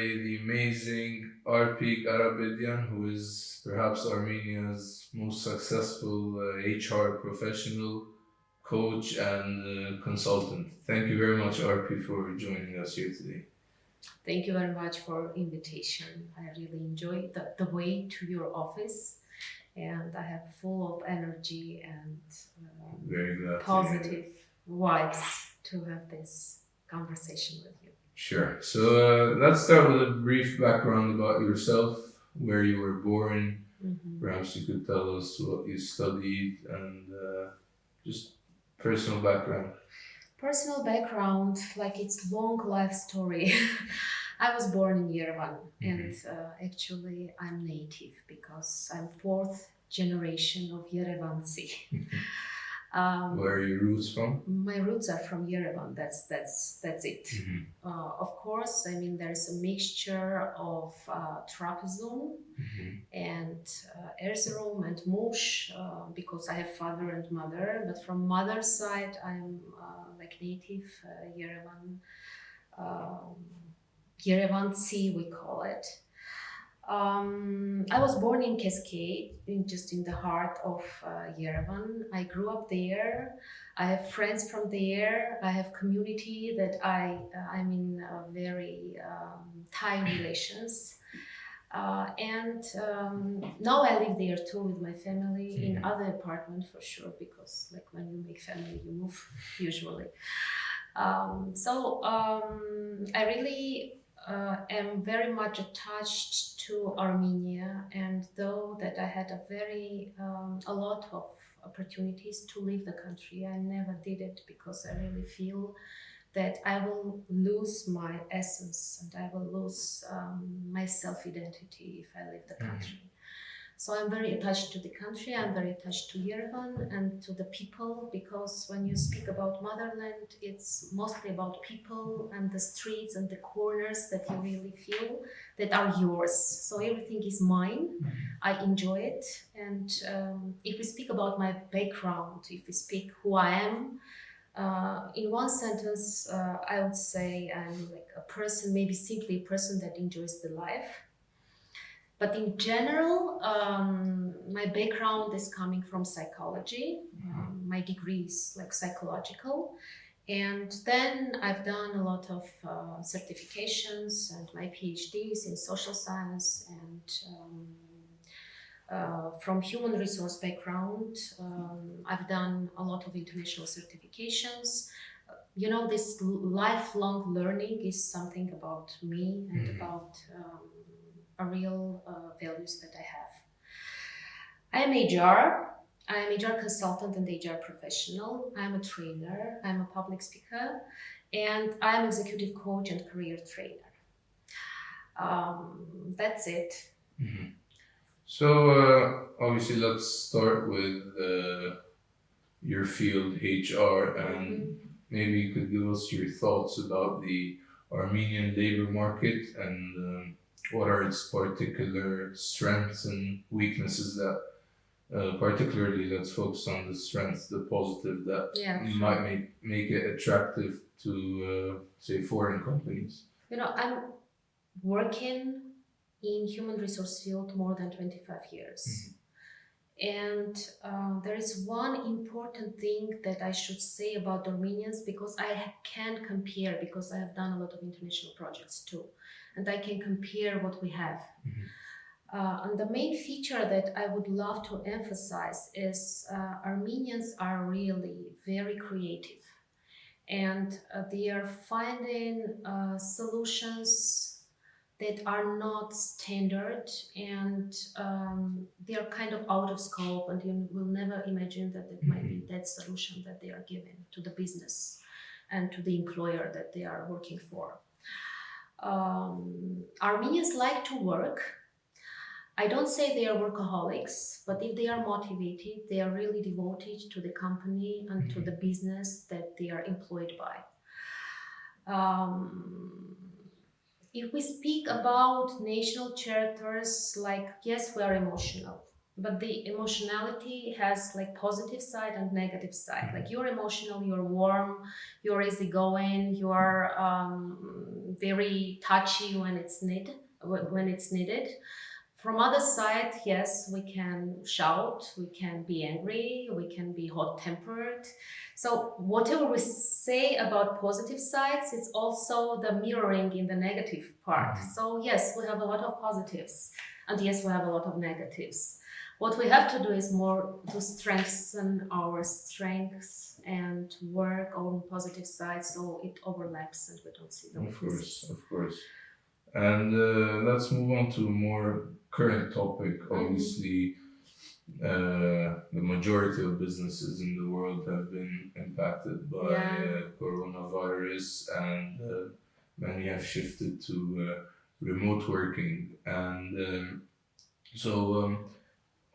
the amazing Arpi Karapetyan, who is perhaps Armenia's most successful HR professional, coach, and consultant. Thank you very much, Arpi, for joining us here today. Thank you very much for invitation. I really enjoy the way to your office, and I have full of energy and Very glad positive vibes to have this conversation with you. Sure. So let's start with a brief background about yourself, where you were born. Perhaps you could tell us what you studied and just personal background. Personal background, like it's long life story. I was born in Yerevan, and actually I'm native because I'm fourth generation of Yerevanci. Where are your roots from? My roots are from Yerevan. That's it. Of course, I mean there's a mixture of Trapezum and Erzurum and Mush because I have father and mother. But from mother's side, I'm like native Yerevan. Yerevanci, we call it. I was born in Cascade, just in the heart of Yerevan. I grew up there. I have friends from there. I have community that I'm in very tight relations. And now I live there too with my family in other apartment for sure, because like when you make family, you move usually. I really am very much attached to Armenia, and though that I had a lot of opportunities to leave the country, I never did it because I really feel that I will lose my essence and I will lose my self-identity if I leave the country. So I'm very attached to the country, I'm very attached to Yerevan and to the people, because when you speak about motherland, it's mostly about people and the streets and the corners that you really feel that are yours. So everything is mine. I enjoy it. And if we speak about my background, if we speak who I am, in one sentence, I would say I'm like a person, maybe simply a person that enjoys the life. But in general, my background is coming from psychology. My degree is like psychological. And then I've done a lot of certifications, and my PhD is in social science and from human resource background. I've done a lot of international certifications. You know, this lifelong learning is something about me and about a real values that I have. I am HR. I am HR consultant and HR professional. I'm a trainer. I'm a public speaker, and I'm executive coach and career trainer. That's it. So obviously, let's start with your field, HR, and maybe you could give us your thoughts about the Armenian labor market and what are its particular strengths and weaknesses that particularly let's focus on the strengths, the positive that might make it attractive to say foreign companies. You know, I'm working in human resource field more than 25 years. And there is one important thing that I should say about Armenians, because I can compare, because I have done a lot of international projects too, and I can compare what we have. And the main feature that I would love to emphasize is Armenians are really very creative, and they are finding solutions that are not standard, and they are kind of out of scope, and you will never imagine that it might be that solution that they are giving to the business and to the employer that they are working for. Armenians like to work. I don't say they are workaholics, but if they are motivated, they are really devoted to the company and to the business that they are employed by. If we speak about national characters, like, yes, we are emotional. but the emotionality has like positive side and negative side. Like you're emotional, you're warm, you're easygoing, you're very touchy when it's needed. From other side, yes, we can shout, we can be angry, we can be hot-tempered. So whatever we say about positive sides, it's also the mirroring in the negative part. So yes, we have a lot of positives, and yes, we have a lot of negatives. What we have to do is more to strengthen our strengths and work on positive sides so it overlaps and we don't see the Of course, weaknesses. of course. And let's move on to a more current topic. Obviously, the majority of businesses in the world have been impacted by coronavirus, and many have shifted to remote working. And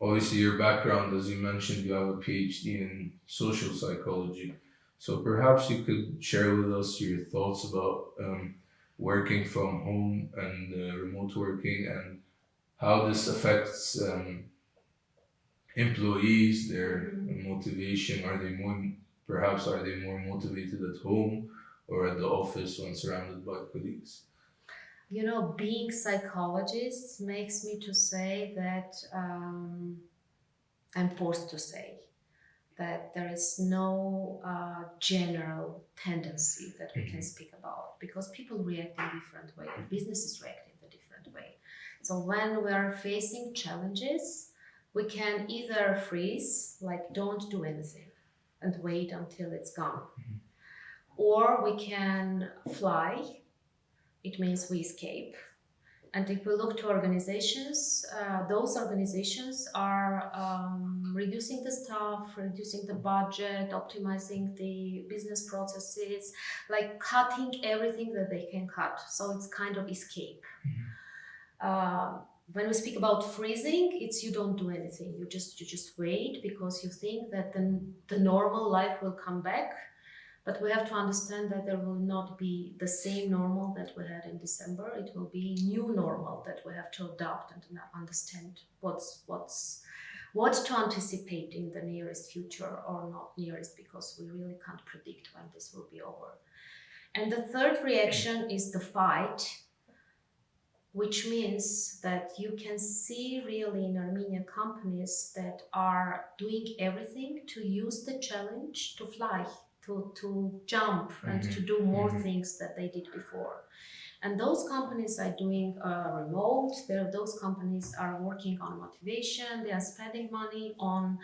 obviously, your background, as you mentioned, you have a PhD in social psychology. So perhaps you could share with us your thoughts about working from home and remote working, and how this affects employees, their motivation. Are they more motivated at home or at the office when surrounded by colleagues? You know, being psychologist makes me to say that I'm forced to say that there is no general tendency that we can speak about because people react in different way and businesses react in a different way. So when we are facing challenges, we can either freeze, like don't do anything and wait until it's gone, or we can fly. It means we escape. And if we look to organizations, those organizations are reducing the staff, reducing the budget, optimizing the business processes, like cutting everything that they can cut. So it's kind of escape. Uh, when we speak about freezing, it's you don't do anything. You just wait because you think that the normal life will come back, but we have to understand that there will not be the same normal that we had in December. It will be new normal that we have to adopt and understand what to anticipate in the nearest future or not nearest, because we really can't predict when this will be over. And the third reaction is the fight, which means that you can see really in Armenian companies that are doing everything to use the challenge to fly, to jump and to do more things that they did before. And those companies are doing remote, those companies are working on motivation, they are spending money on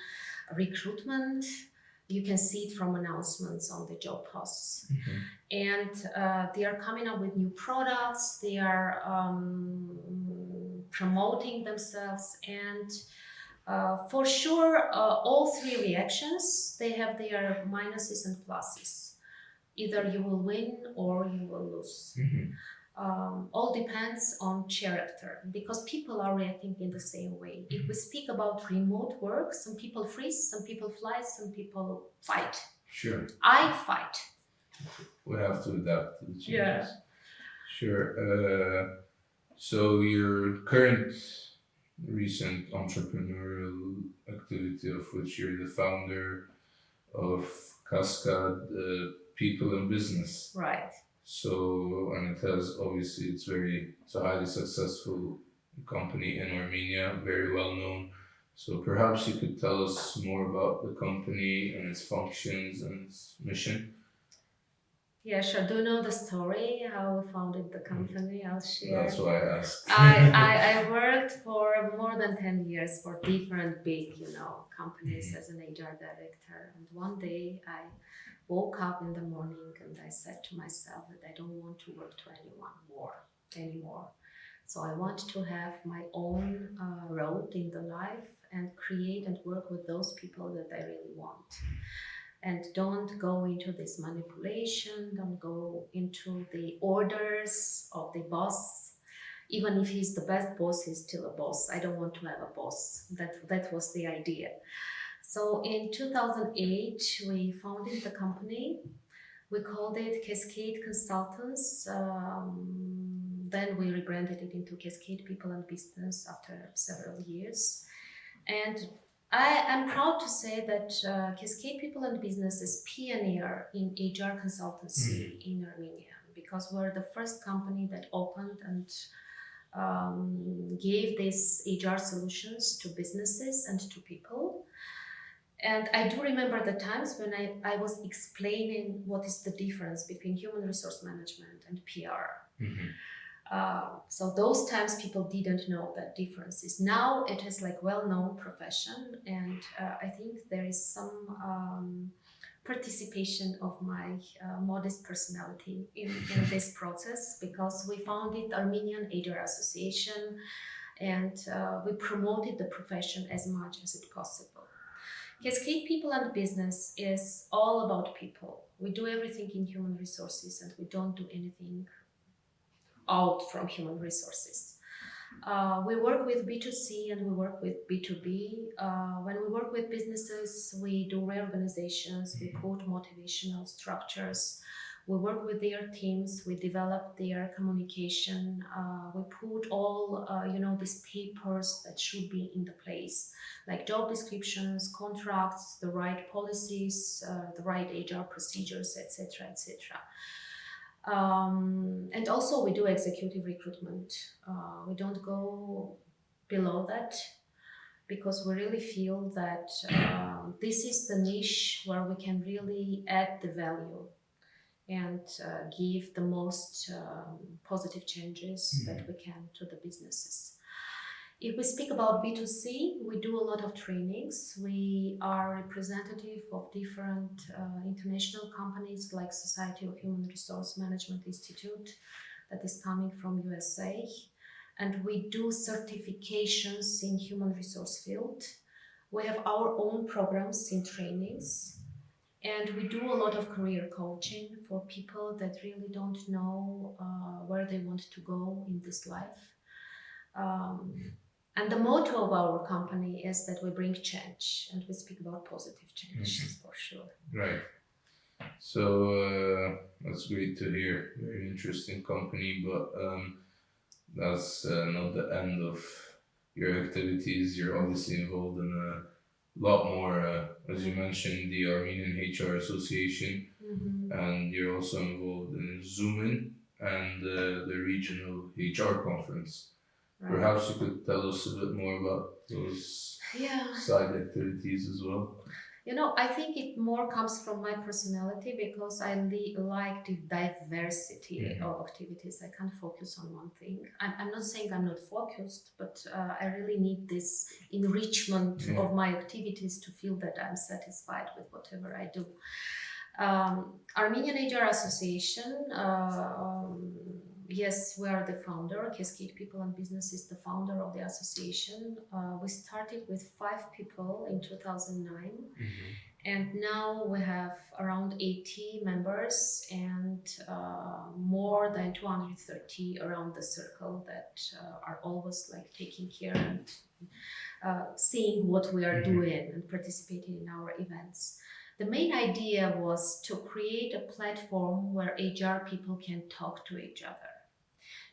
recruitment. You can see it from announcements on the job posts. And they are coming up with new products, they are promoting themselves, and for sure all three reactions, they have their minuses and pluses. Either you will win or you will lose. All depends on character, because people are reacting in the same way. If we speak about remote work, some people freeze, some people fly, some people fight. Sure. I fight. We have to adapt to the changes. Yeah. Sure. So your current recent entrepreneurial activity, of which you're the founder of Cascade People&Business. Right. So, and it has obviously it's a highly successful company in Armenia, very well known. So perhaps you could tell us more about the company and its functions and its mission. Yeah, sure. Do you know the story how we founded the company? I'll share. That's why I asked. I worked for more than 10 years for different big, companies as an HR director. And one day I woke up in the morning and I said to myself that I don't want to work to anyone anymore. So I want to have my own road in the life and create and work with those people that I really want. And don't go into this manipulation, don't go into the orders of the boss. Even if he's the best boss, he's still a boss. I don't want to have a boss. That was the idea. So in 2008, we founded the company. We called it Cascade Consultants. Then we rebranded it into Cascade People and Business after several years. And I am proud to say that Cascade People and Business is pioneer in HR consultancy in Armenia, because we're the first company that opened and gave these HR solutions to businesses and to people. And I do remember the times when I was explaining what is the difference between human resource management and PR. So those times people didn't know that differences. Now it is like well-known profession, and I think there is some participation of my modest personality in this process, because we founded Armenian HR Association, and we promoted the profession as much as it possible. Cascade People and Business is all about people. We do everything in human resources, and we don't do anything out from human resources. We work with B2C and we work with B2B. When we work with businesses, we do reorganizations, we put motivational structures, we work with their teams, we develop their communication, we put all these papers that should be in the place, like job descriptions, contracts, the right policies, the right HR procedures, etc., etc. And also we do executive recruitment. We don't go below that, because we really feel that this is the niche where we can really add the value and give the most positive changes that we can to the businesses. If we speak about B2C, we do a lot of trainings. We are representative of different international companies like Society of Human Resource Management Institute that is coming from USA. And we do certifications in human resource field. We have our own programs in trainings. And we do a lot of career coaching for people that really don't know where they want to go in this life. And the motto of our company is that we bring change, and we speak about positive change for sure. Right. So that's great to hear. Very interesting company, but that's not the end of your activities. You're obviously involved in a lot more, as you mentioned, the Armenian HR Association, and you're also involved in Zoomin and the regional HR conference. Right. Perhaps you could tell us a bit more about those side activities as well. I think it more comes from my personality, because I like the diversity of activities. I can't focus on one thing. I'm not saying I'm not focused, but I really need this enrichment of my activities to feel that I'm satisfied with whatever I do. Armenian HR Association, yes, we are the founder. Cascade People and Business is the founder of the association. We started with 5 people in 2009, and now we have around 80 members and more than 230 around the circle that are always like taking care and seeing what we are doing and participating in our events. The main idea was to create a platform where HR people can talk to each other,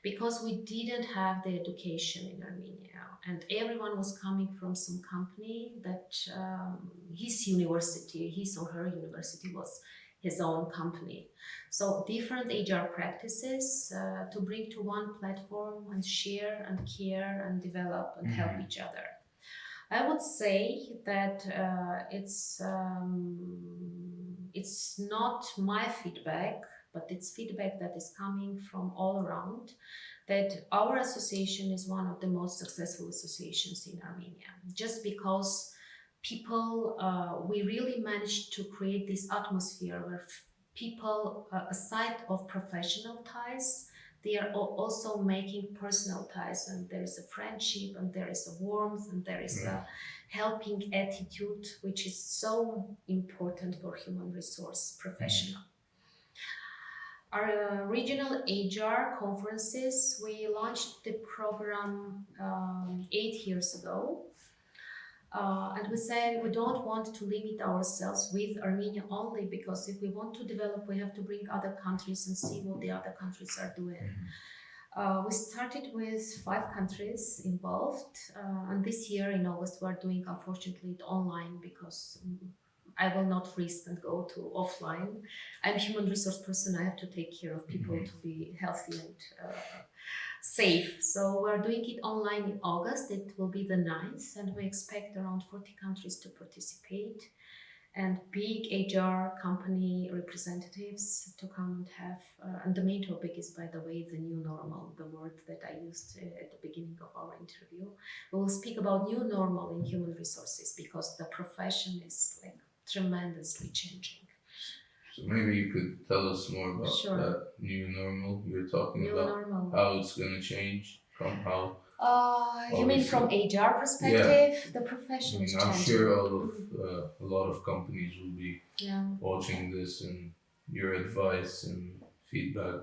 because we didn't have the education in Armenia, and everyone was coming from some company that his university, his or her university, was his own company. So different HR practices to bring to one platform and share and care and develop and help each other. I would say that it's not my feedback, but it's feedback that is coming from all around, that our association is one of the most successful associations in Armenia, just because people, we really managed to create this atmosphere where people, aside of professional ties, they are also making personal ties, and there is a friendship, and there is a warmth, and there is a helping attitude, which is so important for human resource professional. Our regional HR conferences, we launched the program 8 years ago. And we say we don't want to limit ourselves with Armenia only, because if we want to develop, we have to bring other countries and see what the other countries are doing. We started with 5 countries involved, and this year in August we're doing unfortunately it online because I will not risk and go to offline. I'm a human resource person. I have to take care of people to be healthy and safe. So we're doing it online in August. It will be the 9th, and we expect around 40 countries to participate and big HR company representatives to come and have, and the main topic is, by the way, the new normal, the word that I used at the beginning of our interview. We will speak about new normal in human resources because the profession is like tremendously changing. So maybe you could tell us more about Sure. that new normal you're talking New about, normal. how it's going to change, from how. You mean from HR perspective? The profession is changing. I'm sure a lot of companies will be Yeah. watching this, and your advice and feedback.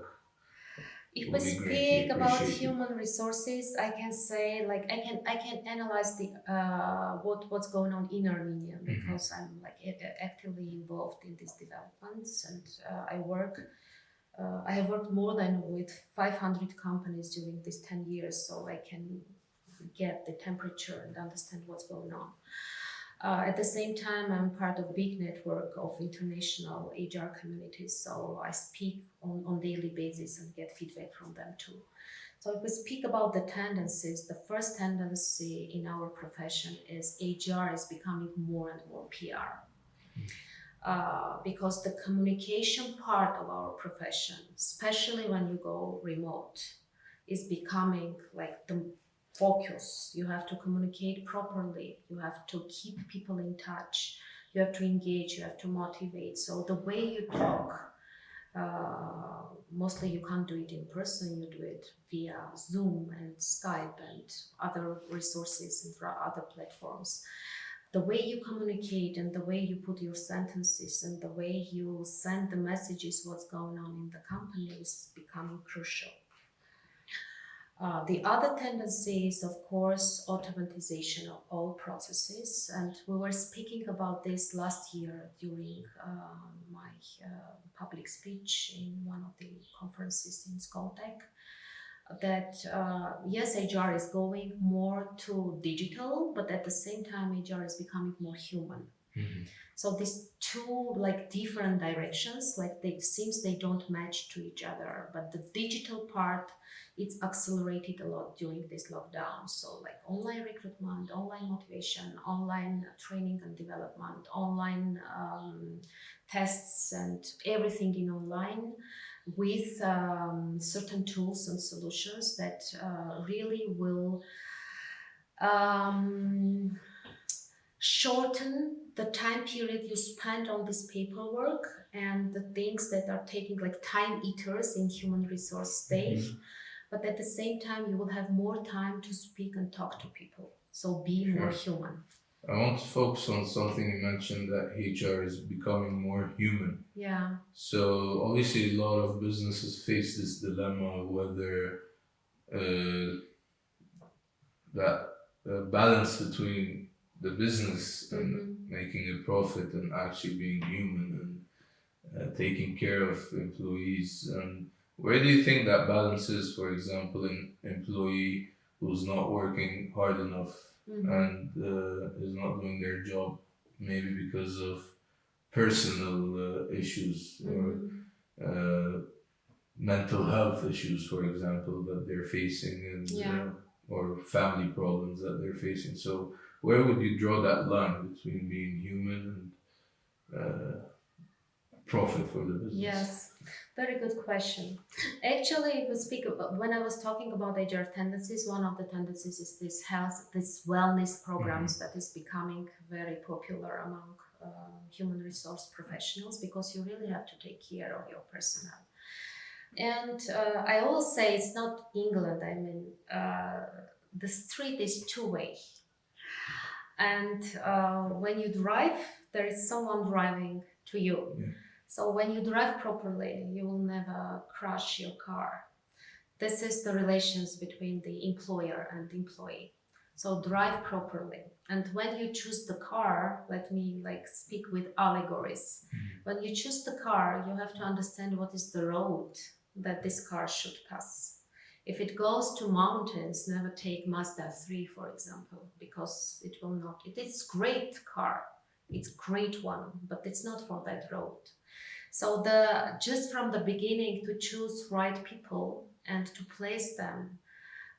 If will we be greatly speak about appreciated. human resources, I can say like I can analyze the what's going on in Armenia because I'm like actively involved in these developments, and I work. I have worked more than with 500 companies during these 10 years, so I can get the temperature and understand what's going on. At the same time, I'm part of a big network of international HR communities, so I speak on daily basis and get feedback from them too. So if we speak about the tendencies, the first tendency in our profession is HR is becoming more and more PR. Because the communication part of our profession, especially when you go remote, is becoming like the focus. You have to communicate properly. You have to keep people in touch. You have to engage. You have to motivate. So the way you talk, mostly you can't do it in person. You do it via Zoom and Skype and other resources and other platforms. The way you communicate and the way you put your sentences and the way you send the messages, what's going on in the company, is becoming crucial. The other tendency is, of course, automatization of all processes. And we were speaking about this last year during my public speech in one of the conferences in Skoltech. That yes, HR is going more to digital, but at the same time, HR is becoming more human. So these two like different directions, like they seems they don't match to each other. But the digital part, it's accelerated a lot during this lockdown. So like online recruitment, online motivation, online training and development, online tests, and everything in online, with certain tools and solutions that really will shorten the time period you spend on this paperwork and the things that are taking like time eaters in human resource state. But at the same time, you will have more time to speak and talk to people. So be more human. I want to focus on something you mentioned, that HR is becoming more human. Yeah. So obviously a lot of businesses face this dilemma whether that balance between the business and making a profit and actually being human and taking care of employees. And where do you think that balance is? For example, an employee who's not working hard enough and is not doing their job, maybe because of personal issues or mental health issues, for example, that they're facing, and or family problems that they're facing. So where would you draw that line between being human and profit for the business? Yes, very good question. Actually, if we speak about, when I was talking about HR tendencies, one of the tendencies is this health, this wellness programs that is becoming very popular among human resource professionals, because you really have to take care of your personnel. And I always say it's not England. I mean, the street is two-way. And when you drive, there is someone driving to you. Yeah. So when you drive properly, you will never crash your car. This is the relations between the employer and employee. So drive properly. And when you choose the car, let me like speak with allegories. When you choose the car, you have to understand what is the road that this car should pass. If it goes to mountains, never take Mazda 3, for example, because it will not. It is great car, it's great one, but it's not for that road. So the just from the beginning to choose right people and to place them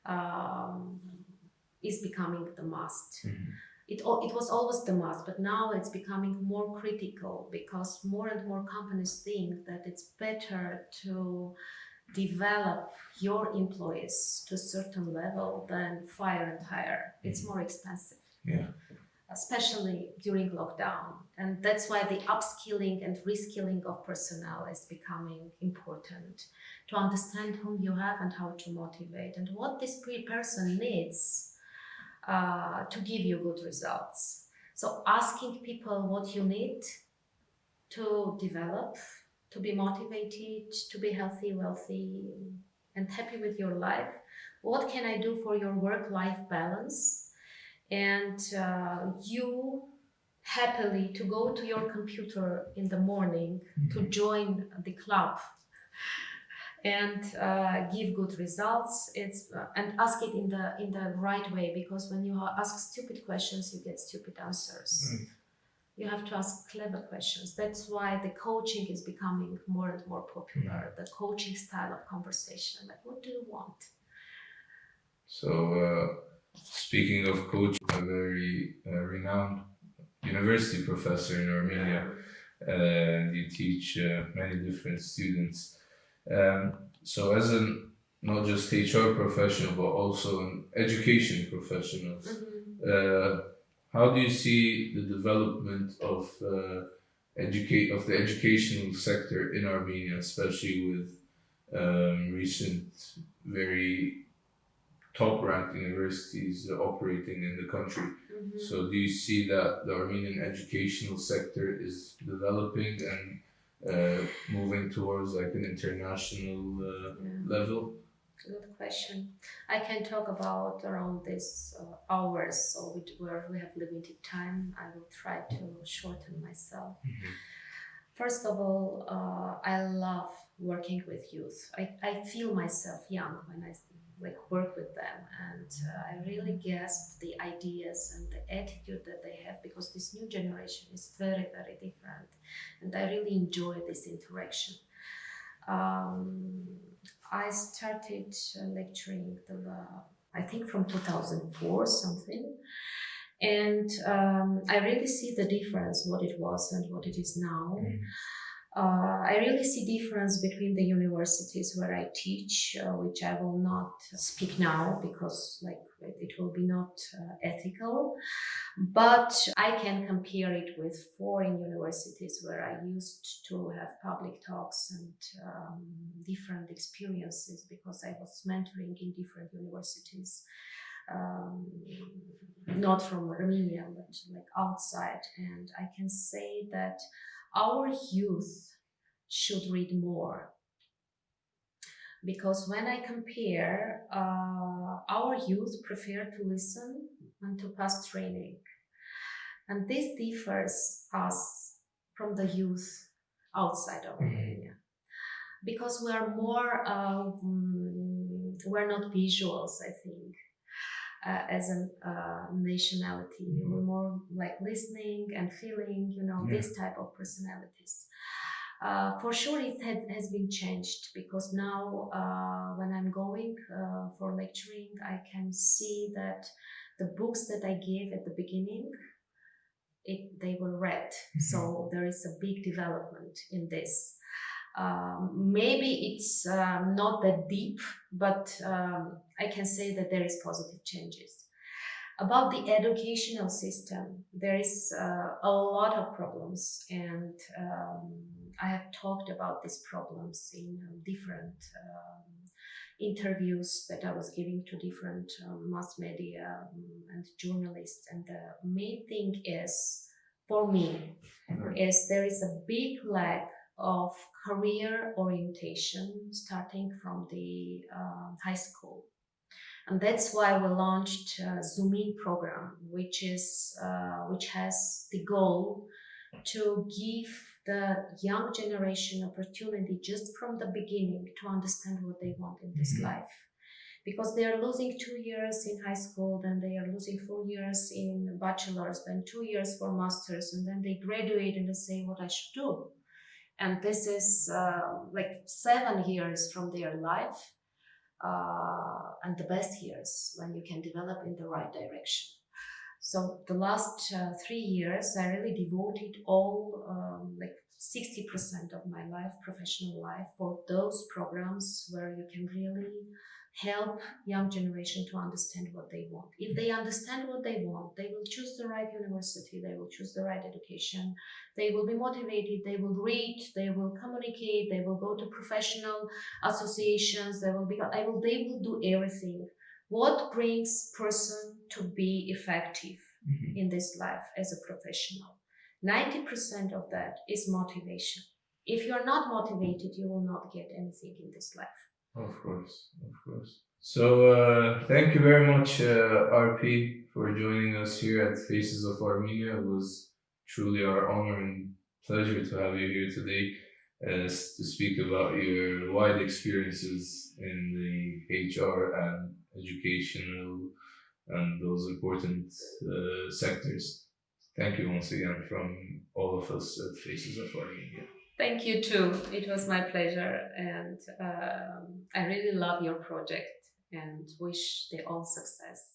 um, is becoming the must. It was always the must, but now it's becoming more critical because more and more companies think that it's better to develop your employees to a certain level than fire and hire. It's more expensive. Yeah. Especially during lockdown. And that's why the upskilling and reskilling of personnel is becoming important to understand whom you have and how to motivate and what this person needs to give you good results. So asking people what you need to develop, to be motivated, to be healthy, wealthy, and happy with your life. What can I do for your work-life balance? And you happily to go to your computer in the morning to join the club and give good results. It's and ask it in the right way, because when you ask stupid questions, you get stupid answers. You have to ask clever questions. That's why the coaching is becoming more and more popular. The coaching style of conversation, like, what do you want? So, speaking of coaching, a very renowned university professor in Armenia, and you teach many different students. So, as an not just HR professional, but also an education professional, uh, how do you see the development of the educational sector in Armenia, especially with recent very top-ranked universities operating in the country? So, do you see that the Armenian educational sector is developing and moving towards like an international level? Good question. I can talk about around this hours, so where we have limited time, I will try to shorten myself. First of all, I love working with youth. I feel myself young when I work with them, and I really grasp the ideas and the attitude that they have, because this new generation is very, very different, and I really enjoy this interaction. I started lecturing I think from 2004 something, and I really see the difference what it was and what it is now. I really see difference between the universities where I teach, which I will not speak now because it will be not ethical. But I can compare it with foreign universities where I used to have public talks and different experiences, because I was mentoring in different universities, not from Armenia, but like outside. And I can say that our youth should read more, because when I compare, our youth prefer to listen and to pass training. And this differs us from the youth outside of Armenia, because we are more, we're not visuals, I think, as a nationality. We're more like listening and feeling, this type of personalities. For sure, it has been changed, because now when I'm going for lecturing, I can see that the books that I gave at the beginning, they were read. So there is a big development in this. Maybe it's not that deep, but I can say that there is positive changes. About the educational system, there is a lot of problems, and I have talked about these problems in different interviews that I was giving to different mass media and journalists. And the main thing is, for me, is there is a big lack of career orientation starting from the high school. And that's why we launched a Zoom program, which has the goal to give the young generation opportunity just from the beginning to understand what they want in this life. because they are losing 2 years in high school, then they are losing 4 years in bachelor's, then 2 years for master's, and then they graduate and they say what I should do. And this is like 7 years from their life, and the best years when you can develop in the right direction. So the last 3 years, I really devoted all like 60% of my life, professional life, for those programs where you can really help young generation to understand what they want. If they understand what they want, they will choose the right university, they will choose the right education, they will be motivated, they will read, they will communicate, they will go to professional associations, they will do everything. What brings person to be effective in this life as a professional? 90% of that is motivation. If you're not motivated, you will not get anything in this life. Of course, of course. So thank you very much, RP, for joining us here at Faces of Armenia. It was truly our honor and pleasure to have you here today to speak about your wide experiences in the HR and educational and those important sectors. Thank you once again from all of us at Faces of Armenia. Thank you too. It was my pleasure, and I really love your project and wish the all success.